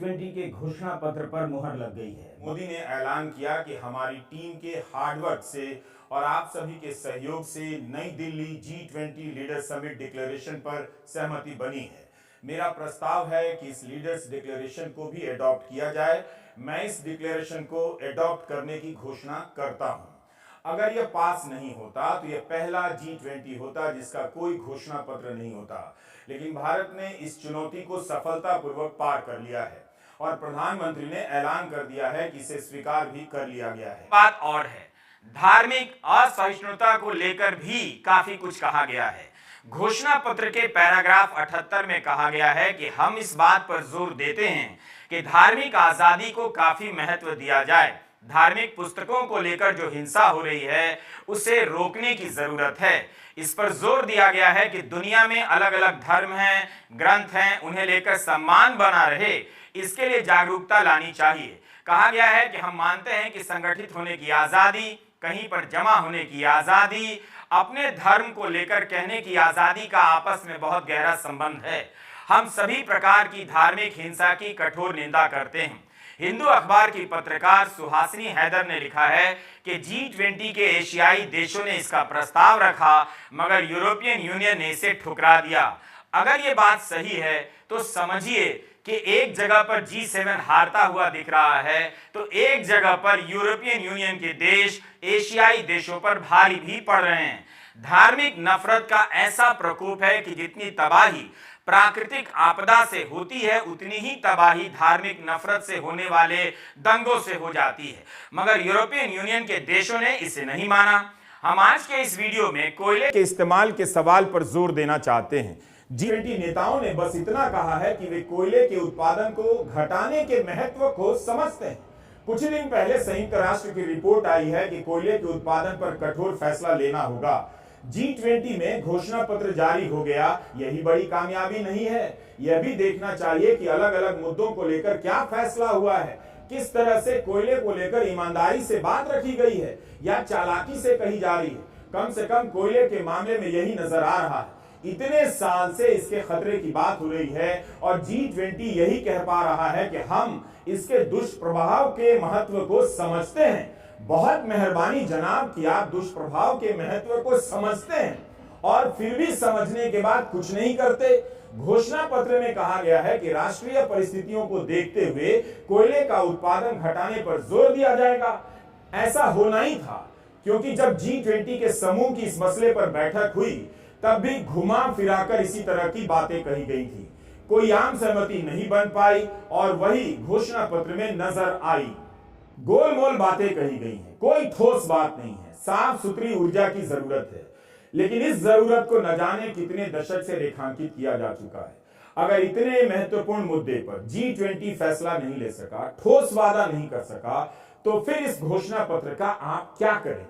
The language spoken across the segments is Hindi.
G20 के घोषणा पत्र पर मुहर लग गई है। मोदी ने ऐलान किया कि हमारी टीम के हार्डवर्क से और आप सभी के सहयोग से नई Delhi G20 leader summit declaration पर सहमति बनी है। मेरा प्रस्ताव है कि इस लीडर्स डिक्लेरेशन को भी एडॉप्ट किया जाए। मैं इस डिक्लेरेशन को एडॉप्ट करने की घोषणा करता हूं। अगर यह पास नहीं होता तो यह पहला G20 होता जिसका कोई घोषणा पत्र नहीं होता, लेकिन भारत ने इस चुनौती को सफलतापूर्वक पार कर लिया है और प्रधानमंत्री ने ऐलान कर दिया है कि इसे स्वीकार भी कर लिया गया है। बात और है, धार्मिक असहिष्णुता को लेकर भी काफी कुछ कहा गया है। घोषणा पत्र के पैराग्राफ 78 में कहा गया है कि हम इस बात पर जोर देते हैं कि धार्मिक आजादी को काफी महत्व दिया जाए। धार्मिक पुस्तकों को लेकर जो हिंसा हो रही है उसे रोकने की जरूरत है। इस पर जोर दिया गया है कि दुनिया में अलग अलग धर्म हैं, ग्रंथ हैं, उन्हें लेकर सम्मान बना रहे, इसके लिए जागरूकता लानी चाहिए। कहा गया है कि हम मानते हैं कि संगठित होने की आजादी, कहीं पर जमा होने की आजादी, अपने धर्म को लेकर कहने की आजादी का आपस में बहुत गहरा संबंध है। हम सभी प्रकार की धार्मिक हिंसा की कठोर निंदा करते हैं। हिंदू अखबार की पत्रकार सुहासिनी हैदर ने लिखा है कि G20 के एशियाई देशों ने इसका प्रस्ताव रखा, मगर यूरोपियन यूनियन ने इसे ठुकरा दिया। अगर ये बात सही है तो समझिए कि एक जगह पर G7 हारता हुआ दिख रहा है तो एक जगह पर यूरोपियन यूनियन के देश एशियाई देशों पर भारी भी पड़ रहे हैं। धार्मिक नफरत का ऐसा प्रकोप है कि जितनी तबाही प्राकृतिक आपदा से होती है उतनी ही तबाही धार्मिक नफरत से होने वाले दंगों से हो जाती है, मगर यूरोपियन यूनियन के देशों ने इसे नहीं माना। हम आज के इस वीडियो में कोयले के इस्तेमाल के सवाल पर जोर देना चाहते हैं। G20 नेताओं ने बस इतना कहा है कि वे कोयले के उत्पादन को घटाने के महत्व को समझते हैं। कुछ दिन पहले संयुक्त राष्ट्र की रिपोर्ट आई है कि कोयले के उत्पादन पर कठोर फैसला लेना होगा। G20 में घोषणा पत्र जारी हो गया, यही बड़ी कामयाबी नहीं है। यह भी देखना चाहिए कि अलग अलग मुद्दों को लेकर क्या फैसला हुआ है, किस तरह से कोयले को लेकर ईमानदारी से बात रखी गई है या चालाकी से कही जा रही है। कम से कम कोयले के मामले में यही नजर आ रहा है। इतने साल से इसके खतरे की बात हो रही है और G20 यही कह पा रहा है कि हम इसके दुष्प्रभाव के महत्व को समझते हैं। बहुत मेहरबानी जनाब कि आप दुष्प्रभाव के महत्व को समझते हैं और फिर भी समझने के बाद कुछ नहीं करते। घोषणा पत्र में कहा गया है कि राष्ट्रीय परिस्थितियों को देखते हुए कोयले का उत्पादन घटाने पर जोर दिया जाएगा। ऐसा होना ही था, क्योंकि जब G20 के समूह की इस मसले पर बैठक हुई तब भी घुमा फिराकर इसी तरह की बातें कही गई थी। कोई आम सहमति नहीं बन पाई और वही घोषणा पत्र में नजर आई। गोलमोल बातें कही गई हैं, कोई ठोस बात नहीं है। साफ सुथरी ऊर्जा की जरूरत है, लेकिन इस जरूरत को न जाने कितने दशक से रेखांकित किया जा चुका है। अगर इतने महत्वपूर्ण मुद्दे पर G20 फैसला नहीं ले सका, ठोस वादा नहीं कर सका, तो फिर इस घोषणा पत्र का आप क्या करेंगे?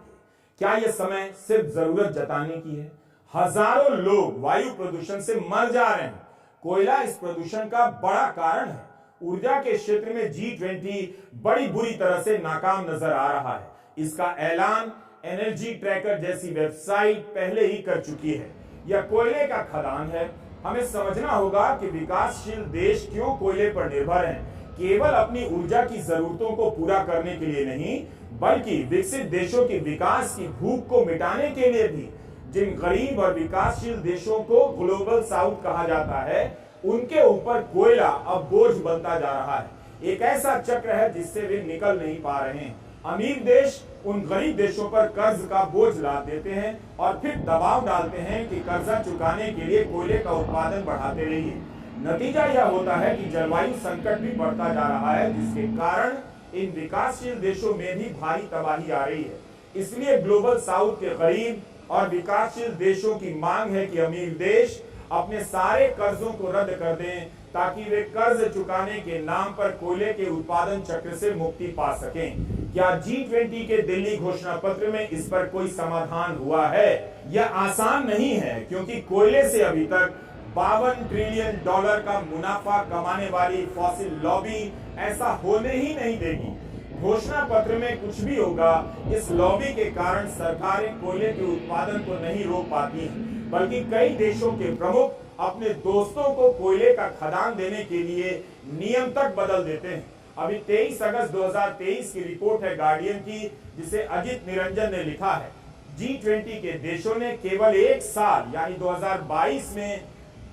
क्या यह समय सिर्फ जरूरत जताने की है? हजारों लोग वायु प्रदूषण से मर जा रहे हैं। कोयला इस प्रदूषण का बड़ा कारण है। ऊर्जा के क्षेत्र में G20 बड़ी बुरी तरह से नाकाम नजर आ रहा है। इसका ऐलान एनर्जी ट्रैकर जैसी वेबसाइट पहले ही कर चुकी है। यह कोयले का खदान है। हमें समझना होगा कि विकासशील देश क्यों कोयले पर निर्भर हैं। केवल अपनी ऊर्जा की जरूरतों को पूरा करने के लिए नहीं, बल्कि विकसित देशों की विकास की भूख को मिटाने के लिए भी। जिन गरीब और विकासशील देशों को ग्लोबल साउथ कहा जाता है, उनके ऊपर कोयला अब बोझ बनता जा रहा है। एक ऐसा चक्र है जिससे वे निकल नहीं पा रहे हैं। अमीर देश उन गरीब देशों पर कर्ज का बोझ लाद देते हैं और फिर दबाव डालते हैं कि कर्जा चुकाने के लिए कोयले का उत्पादन बढ़ाते रहिए। नतीजा यह होता है कि जलवायु संकट भी बढ़ता जा रहा है, जिसके कारण इन विकासशील देशों में भी भारी तबाही आ रही है। इसलिए ग्लोबल साउथ के गरीब और विकासशील देशों की मांग है कि अमीर देश अपने सारे कर्जों को रद्द कर दें ताकि वे कर्ज चुकाने के नाम पर कोयले के उत्पादन चक्र से मुक्ति पा सकें। क्या G20 के दिल्ली घोषणा पत्र में इस पर कोई समाधान हुआ है? यह आसान नहीं है, क्योंकि कोयले से अभी तक $52 ट्रिलियन का मुनाफा कमाने वाली फॉसिल लॉबी ऐसा होने ही नहीं देगी। घोषणा पत्र में कुछ भी होगा, इस लॉबी के कारण सरकारें कोयले के उत्पादन को नहीं रोक पाती हैं, बल्कि कई देशों के प्रमुख अपने दोस्तों को कोयले का खदान देने के लिए नियम तक बदल देते हैं। अभी 23 अगस्त 2023 की रिपोर्ट है गार्डियन की, जिसे अजित निरंजन ने लिखा है। G20 के देशों ने केवल एक साल यानी 2022 में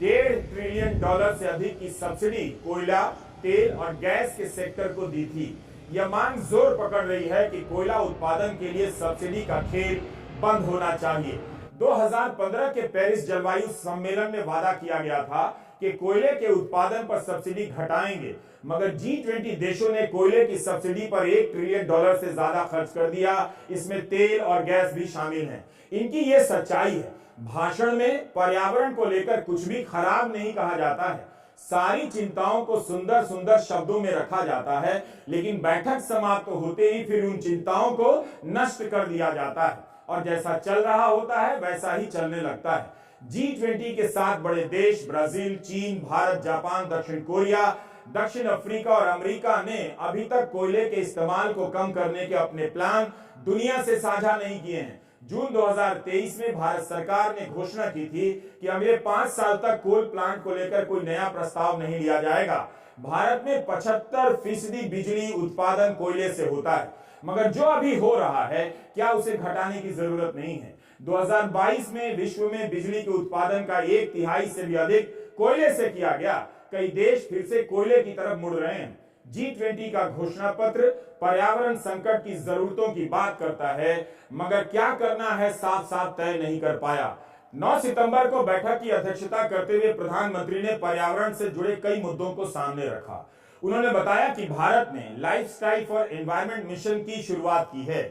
$1.5 ट्रिलियन से अधिक की सब्सिडी कोयला, तेल और गैस के सेक्टर को दी थी। यह मांग जोर पकड़ रही है कि कोयला उत्पादन के लिए सब्सिडी का खेल बंद होना चाहिए। 2015 के पेरिस जलवायु सम्मेलन में वादा किया गया था कि कोयले के उत्पादन पर सब्सिडी घटाएंगे, मगर G20 देशों ने कोयले की सब्सिडी पर $1 ट्रिलियन से ज्यादा खर्च कर दिया। इसमें तेल और गैस भी शामिल हैं। इनकी ये सच्चाई है। भाषण में पर्यावरण को लेकर कुछ भी खराब नहीं कहा जाता है। सारी चिंताओं को सुंदर सुंदर शब्दों में रखा जाता है, लेकिन बैठक समाप्त होते ही फिर उन चिंताओं को नष्ट कर दिया जाता है और जैसा चल रहा होता है वैसा ही चलने लगता है। G20 के 7 बड़े देश ब्राजील, चीन, भारत, जापान, दक्षिण कोरिया, दक्षिण अफ्रीका और अमेरिका ने अभी तक कोयले के इस्तेमाल को कम करने के अपने प्लान दुनिया से साझा नहीं किए हैं। जून 2023 में भारत सरकार ने घोषणा की थी कि अगले 5 साल तक कोल प्लांट को लेकर कोई नया प्रस्ताव नहीं लिया जाएगा। भारत में 75% बिजली उत्पादन कोयले से होता है, मगर जो अभी हो रहा है क्या उसे घटाने की जरूरत नहीं है। 2022 में विश्व में बिजली के उत्पादन का 1/3 से भी अधिक कोयले से किया गया। कई देश फिर से कोयले की तरफ मुड़ रहे हैं। G20 का घोषणा पत्र पर्यावरण संकट की जरूरतों की बात करता है, मगर क्या करना है साफ साफ तय नहीं कर पाया। 9 सितंबर को बैठक की अध्यक्षता करते हुए प्रधानमंत्री ने पर्यावरण से जुड़े कई मुद्दों को सामने रखा। उन्होंने बताया कि भारत ने लाइफस्टाइल फॉर एनवायरनमेंट मिशन की शुरुआत की है।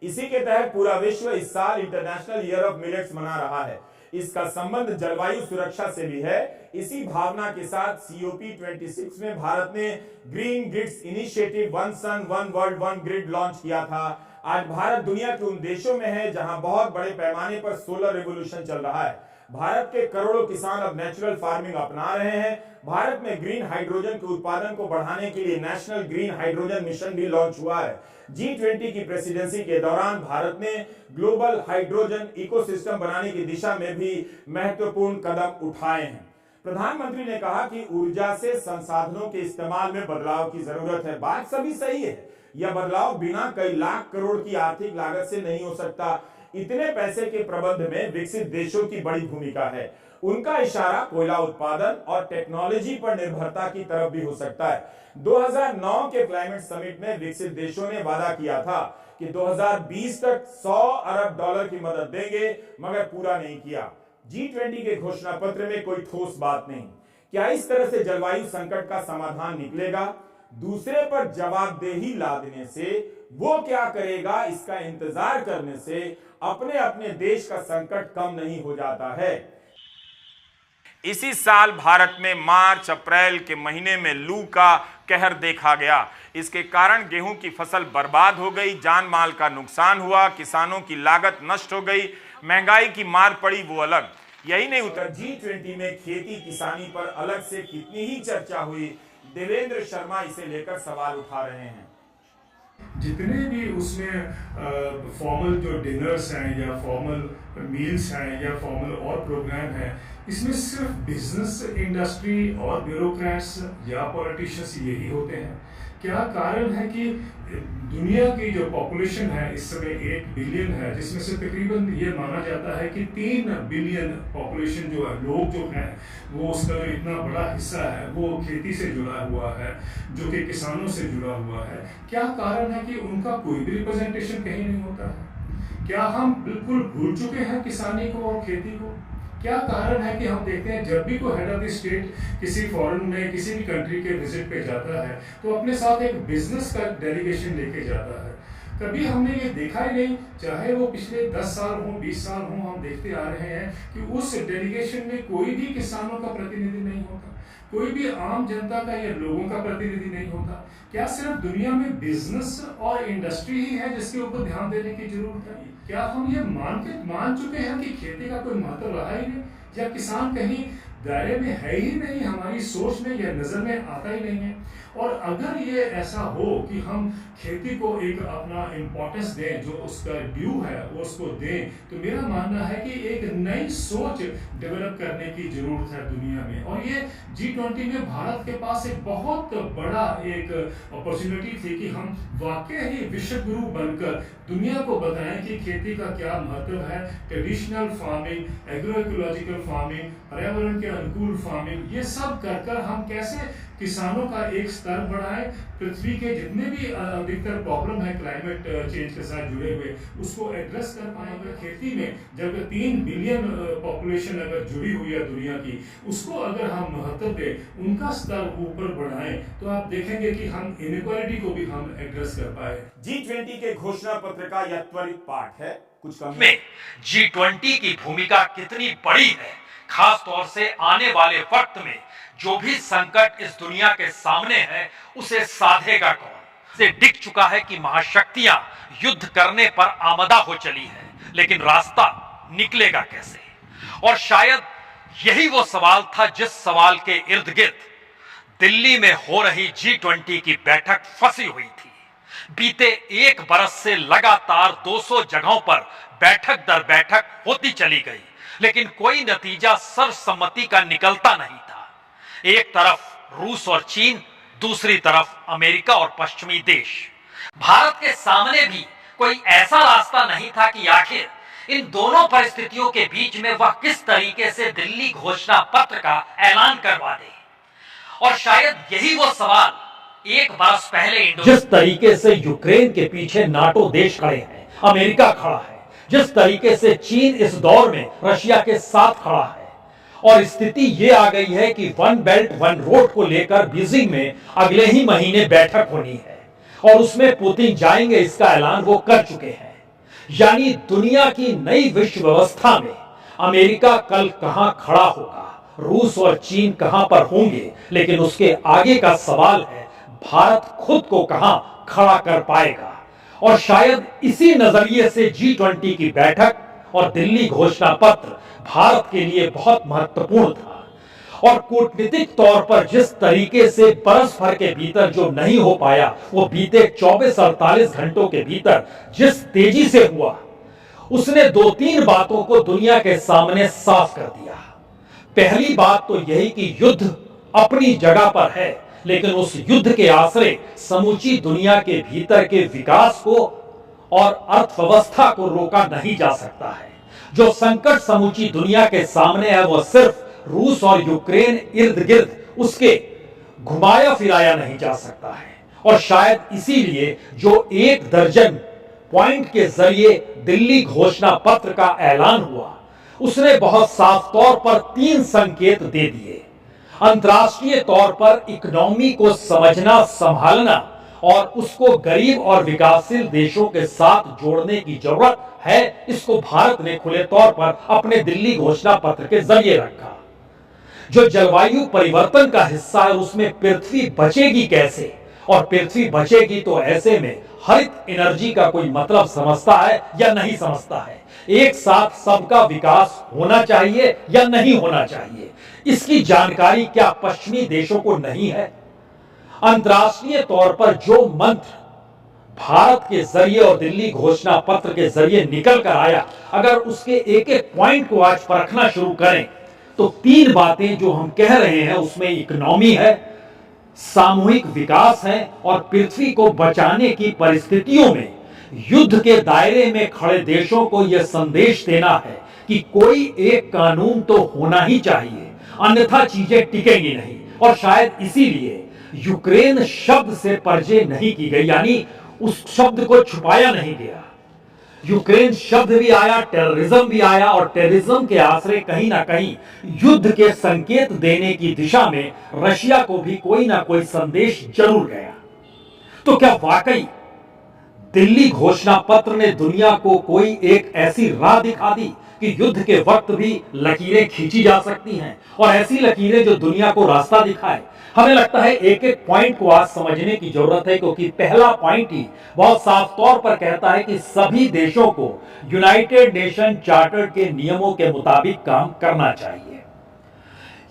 इसी के तहत पूरा विश्व इस साल इंटरनेशनल ईयर ऑफ मिलेट्स मना रहा है। इसका संबंध जलवायु सुरक्षा से भी है। इसी भावना के साथ COP26 में भारत ने green grids initiative one sun one world one grid launch किया था। आज भारत दुनिया के उन देशों में है जहां बहुत बड़े पैमाने पर सोलर रिवॉल्यूशन चल रहा है। भारत के करोड़ों किसान अब नेचुरल फार्मिंग अपना रहे हैं। भारत में ग्रीन हाइड्रोजन के उत्पादन को बढ़ाने के लिए नेशनल ग्रीन हाइड्रोजन मिशन भी लॉन्च हुआ है। G20 की प्रेसिडेंसी के दौरान भारत ने ग्लोबल हाइड्रोजन इकोसिस्टम बनाने की दिशा में भी महत्वपूर्ण कदम उठाए हैं। प्रधानमंत्री ने कहा कि ऊर्जा से संसाधनों के इस्तेमाल में बदलाव की जरूरत है। बात सभी सही है। यह बदलाव बिना कई लाख करोड़ की आर्थिक लागत से नहीं हो सकता। इतने पैसे के प्रबंध में विकसित देशों की बड़ी भूमिका है। उनका इशारा कोयला उत्पादन और टेक्नोलॉजी पर निर्भरता की तरफ भी हो सकता है। 2009 के क्लाइमेट समिट में विकसित देशों ने वादा किया था कि 2020 तक $100 अरब की मदद देंगे, मगर पूरा नहीं किया। G20 के घोषणा पत्र में कोई ठोस बात नहीं। क्या इस तरह से जलवायु संकट का समाधान निकलेगा? दूसरे पर जवाबदेही लादने से, वो क्या करेगा इसका इंतजार करने से अपने अपने देश का संकट कम नहीं हो जाता है। इसी साल भारत में मार्च अप्रैल के महीने में लू का कहर देखा गया। इसके कारण गेहूं की फसल बर्बाद हो गई, जान माल का नुकसान हुआ, किसानों की लागत नष्ट हो गई, महंगाई की मार पड़ी वो अलग। यही नहीं उतर G20 में खेती किसानी पर अलग से कितनी ही चर्चा हुई, देवेंद्र शर्मा इसे लेकर सवाल उठा रहे हैं। जितने भी उसमें फॉर्मल जो डिनर्स हैं या फॉर्मल मील्स हैं या फॉर्मल और प्रोग्राम हैं, इसमें सिर्फ बिजनेस इंडस्ट्री और ब्यूरोक्रेट्स या पॉलिटिशियंस यही होते हैं। क्या कारण है कि दुनिया की जो पॉपुलेशन है इस समय 1 बिलियन है, जिसमें से तकरीबन ये माना जाता है कि 3 बिलियन पॉपुलेशन जो है, लोग जो हैं, वो उसका जो इतना बड़ा हिस्सा है वो खेती से जुड़ा हुआ है, जो कि किसानों से जुड़ा हुआ है। क्या कारण है कि उनका कोई भी रिप्रेजेंटेशन कहीं नहीं होता है? क्या हम बिल्कुल भूल चुके हैं किसानी को और खेती को? क्या कारण है कि हम देखते हैं जब भी कोई हेड ऑफ द स्टेट किसी फॉरेन में किसी भी कंट्री के विजिट पे जाता है तो अपने साथ एक बिजनेस का डेलीगेशन लेके जाता है। कभी हमने ये देखा ही नहीं, चाहे वो पिछले 10 साल हो 20 साल हो, हम देखते आ रहे हैं कि उस डेलीगेशन में कोई भी किसानों का प्रतिनिधि नहीं होता, कोई भी आम जनता का या लोगों का प्रतिनिधि नहीं होता। क्या सिर्फ दुनिया में बिजनेस और इंडस्ट्री ही है जिसके ऊपर ध्यान देने की जरूरत है? क्या हम ये मान चुके हैं कि खेती का कोई महत्व रहा ही नहीं, या किसान कहीं दायरे में है ही नहीं, हमारी सोच में या नज़र में आता ही नहीं है। और अगर ये ऐसा हो कि हम खेती को एक अपना इम्पोर्टेंस दें, जो उसका ड्यू है वो उसको दें, तो मेरा मानना है कि एक नई सोच डेवलप करने की जरूरत है दुनिया में। और ये G20 में भारत के पास एक बहुत बड़ा एक अपॉर्चुनिटी थी कि हम वाकई ही विश्व गुरु बनकर दुनिया को बताएं कि खेती का क्या महत्व है। Traditional farming, agro ecological farming, पर्यावरण के अनुकूल फार्मिंग, ये सब कर कर हम कैसे किसानों का एक स्तर बढ़ाएं, पृथ्वी के जितने भी अधिकतर प्रॉब्लम है क्लाइमेट चेंज के साथ जुड़े हुए, उसको एड्रेस कर पाएंगे। खेती में जब 3 बिलियन पॉपुलेशन अगर जुड़ी हुई है दुनिया की, उसको अगर हम महत्व दें, उनका स्तर ऊपर बढ़ाएं, तो आप देखेंगे कि हम इनइक्वालिटी को भी हम एड्रेस कर पाए। G20 के घोषणा पत्र का यह त्वरित पाठ है। कुछ कम में G20 की भूमिका कितनी बड़ी है, खास तौर से आने वाले वक्त में जो भी संकट इस दुनिया के सामने है उसे साधेगा कौन। से दिख चुका है कि महाशक्तियां युद्ध करने पर आमदा हो चली है, लेकिन रास्ता निकलेगा कैसे। और शायद यही वो सवाल था जिस सवाल के इर्द गिर्द दिल्ली में हो रही G20 की बैठक फंसी हुई थी। बीते 1 बरस से लगातार 200 जगहों पर बैठक दर बैठक होती चली गई, लेकिन कोई नतीजा सर्वसम्मति का निकलता नहीं था। एक तरफ रूस और चीन, दूसरी तरफ अमेरिका और पश्चिमी देश। भारत के सामने भी कोई ऐसा रास्ता नहीं था कि आखिर इन दोनों परिस्थितियों के बीच में वह किस तरीके से दिल्ली घोषणा पत्र का ऐलान करवा दे। और शायद यही वो सवाल 1 बरस पहले जिस तरीके से यूक्रेन के पीछे नाटो देश खड़े हैं, अमेरिका खड़ा है, जिस तरीके से चीन इस दौर में रशिया के साथ खड़ा है, और स्थिति ये आ गई है कि वन बेल्ट वन रोड को लेकर बीजिंग में अगले ही महीने बैठक होनी है और उसमें पुतिन जाएंगे, इसका ऐलान वो कर चुके हैं। यानी दुनिया की नई विश्व व्यवस्था में अमेरिका कल कहां खड़ा होगा, रूस और चीन कहां पर होंगे, लेकिन उसके आगे का सवाल है भारत खुद को कहां खड़ा कर पाएगा। और शायद इसी नजरिए से G20 की बैठक और दिल्ली घोषणा पत्र भारत के लिए बहुत महत्वपूर्ण था। और कूटनीतिक तौर पर जिस तरीके से बरस भर के भीतर जो नहीं हो पाया, वो बीते 24-48 घंटों के भीतर जिस तेजी से हुआ, उसने 2-3 बातों को दुनिया के सामने साफ कर दिया। पहली बात तो यही कि युद्ध अपनी जगह पर है, लेकिन उस युद्ध के आश्रय समूची दुनिया के भीतर के विकास को और अर्थव्यवस्था को रोका नहीं जा सकता है। जो संकट समूची दुनिया के सामने है वह सिर्फ रूस और यूक्रेन इर्द गिर्द उसके घुमाया फिराया नहीं जा सकता है। और शायद इसीलिए जो 1 दर्जन पॉइंट के जरिए दिल्ली घोषणा पत्र का ऐलान हुआ, उसने बहुत साफ तौर पर 3 संकेत दे दिए। अंतर्राष्ट्रीय तौर पर इकोनॉमी को समझना, संभालना और उसको गरीब और विकासशील देशों के साथ जोड़ने की जरूरत है, इसको भारत ने खुले तौर पर अपने दिल्ली घोषणा पत्र के जरिए रखा। जो जलवायु परिवर्तन का हिस्सा है, उसमें पृथ्वी बचेगी कैसे, और पृथ्वी बचेगी तो ऐसे में हरित एनर्जी का कोई मतलब समझता है या नहीं समझता है। एक साथ सबका विकास होना चाहिए या नहीं होना चाहिए, इसकी जानकारी क्या पश्चिमी देशों को नहीं है। अंतर्राष्ट्रीय तौर पर जो मंत्र भारत के जरिए और दिल्ली घोषणा पत्र के जरिए निकल कर आया, अगर उसके एक एक पॉइंट को आज परखना शुरू करें तो 3 बातें जो हम कह रहे हैं उसमें इकोनॉमी है, सामूहिक विकास है और पृथ्वी को बचाने की परिस्थितियों में युद्ध के दायरे में खड़े देशों को यह संदेश देना है कि कोई एक कानून तो होना ही चाहिए, अन्यथा चीजें टिकेंगी नहीं। और शायद इसीलिए यूक्रेन शब्द से परजे नहीं की गई, यानी उस शब्द को छुपाया नहीं गया। यूक्रेन शब्द भी आया, टेररिज्म भी आया, और टेररिज्म के आश्रय कहीं ना कहीं युद्ध के संकेत देने की दिशा में रशिया को भी कोई ना कोई संदेश जरूर गया। तो क्या वाकई दिल्ली घोषणा पत्र ने दुनिया को कोई एक ऐसी राह दिखा दी कि युद्ध के वक्त भी लकीरें खींची जा सकती हैं, और ऐसी लकीरें जो दुनिया को रास्ता दिखाए? हमें लगता है एक एक पॉइंट को आज समझने की जरूरत है, क्योंकि पहला पॉइंट ही बहुत साफ तौर पर कहता है कि सभी देशों को यूनाइटेड नेशन चार्टर के नियमों के मुताबिक काम करना चाहिए।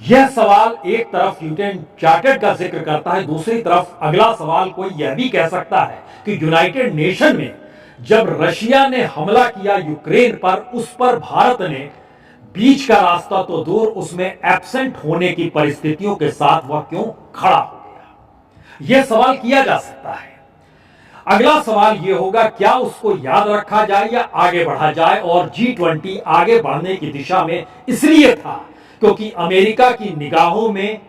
यह सवाल एक तरफ यूएन चार्टर का जिक्र करता है, दूसरी तरफ अगला सवाल कोई यह भी कह सकता है कि यूनाइटेड नेशन में जब रशिया ने हमला किया यूक्रेन पर, उस पर भारत ने बीच का रास्ता तो दूर उसमें एब्सेंट होने की परिस्थितियों के साथ वह क्यों खड़ा हो गया, यह सवाल किया जा सकता है। अगला सवाल यह होगा, क्या उसको याद रखा जाए या आगे बढ़ा जाए। और G20 आगे बढ़ने की दिशा में इसलिए था क्योंकि अमेरिका की निगाहों में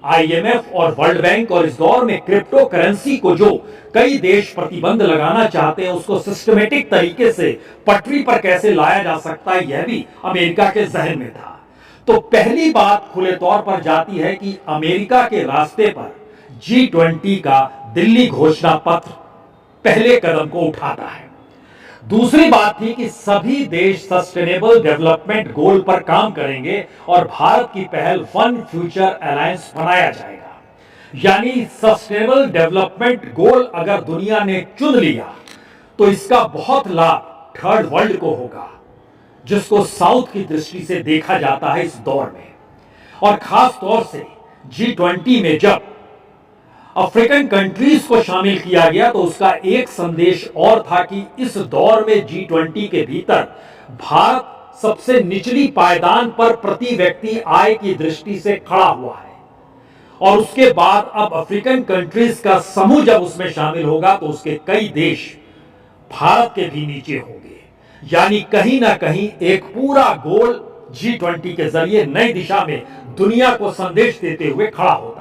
IMF और वर्ल्ड बैंक और इस दौर में क्रिप्टो करेंसी को जो कई देश प्रतिबंध लगाना चाहते हैं, उसको सिस्टमेटिक तरीके से पटरी पर कैसे लाया जा सकता है, यह भी अमेरिका के जहन में था। तो पहली बात खुले तौर पर जाती है कि अमेरिका के रास्ते पर G20 का दिल्ली घोषणा पत्र पहले कदम को उठाता है। दूसरी बात थी कि सभी देश सस्टेनेबल डेवलपमेंट गोल पर काम करेंगे और भारत की पहल वन फ्यूचर अलायंस बनाया जाएगा। यानी सस्टेनेबल डेवलपमेंट गोल अगर दुनिया ने चुन लिया तो इसका बहुत लाभ थर्ड वर्ल्ड को होगा, जिसको साउथ की दृष्टि से देखा जाता है इस दौर में। और खास तौर से G20 में जब अफ्रीकन कंट्रीज को शामिल किया गया तो उसका एक संदेश और था कि इस दौर में G20 के भीतर भारत सबसे निचली पायदान पर प्रति व्यक्ति आय की दृष्टि से खड़ा हुआ है। और उसके बाद अब अफ्रीकन कंट्रीज का समूह जब उसमें शामिल होगा तो उसके कई देश भारत के भी नीचे होंगे। यानी कहीं ना कहीं एक पूरा गोल G20 के जरिए नई दिशा में दुनिया को संदेश देते हुए खड़ा होता है।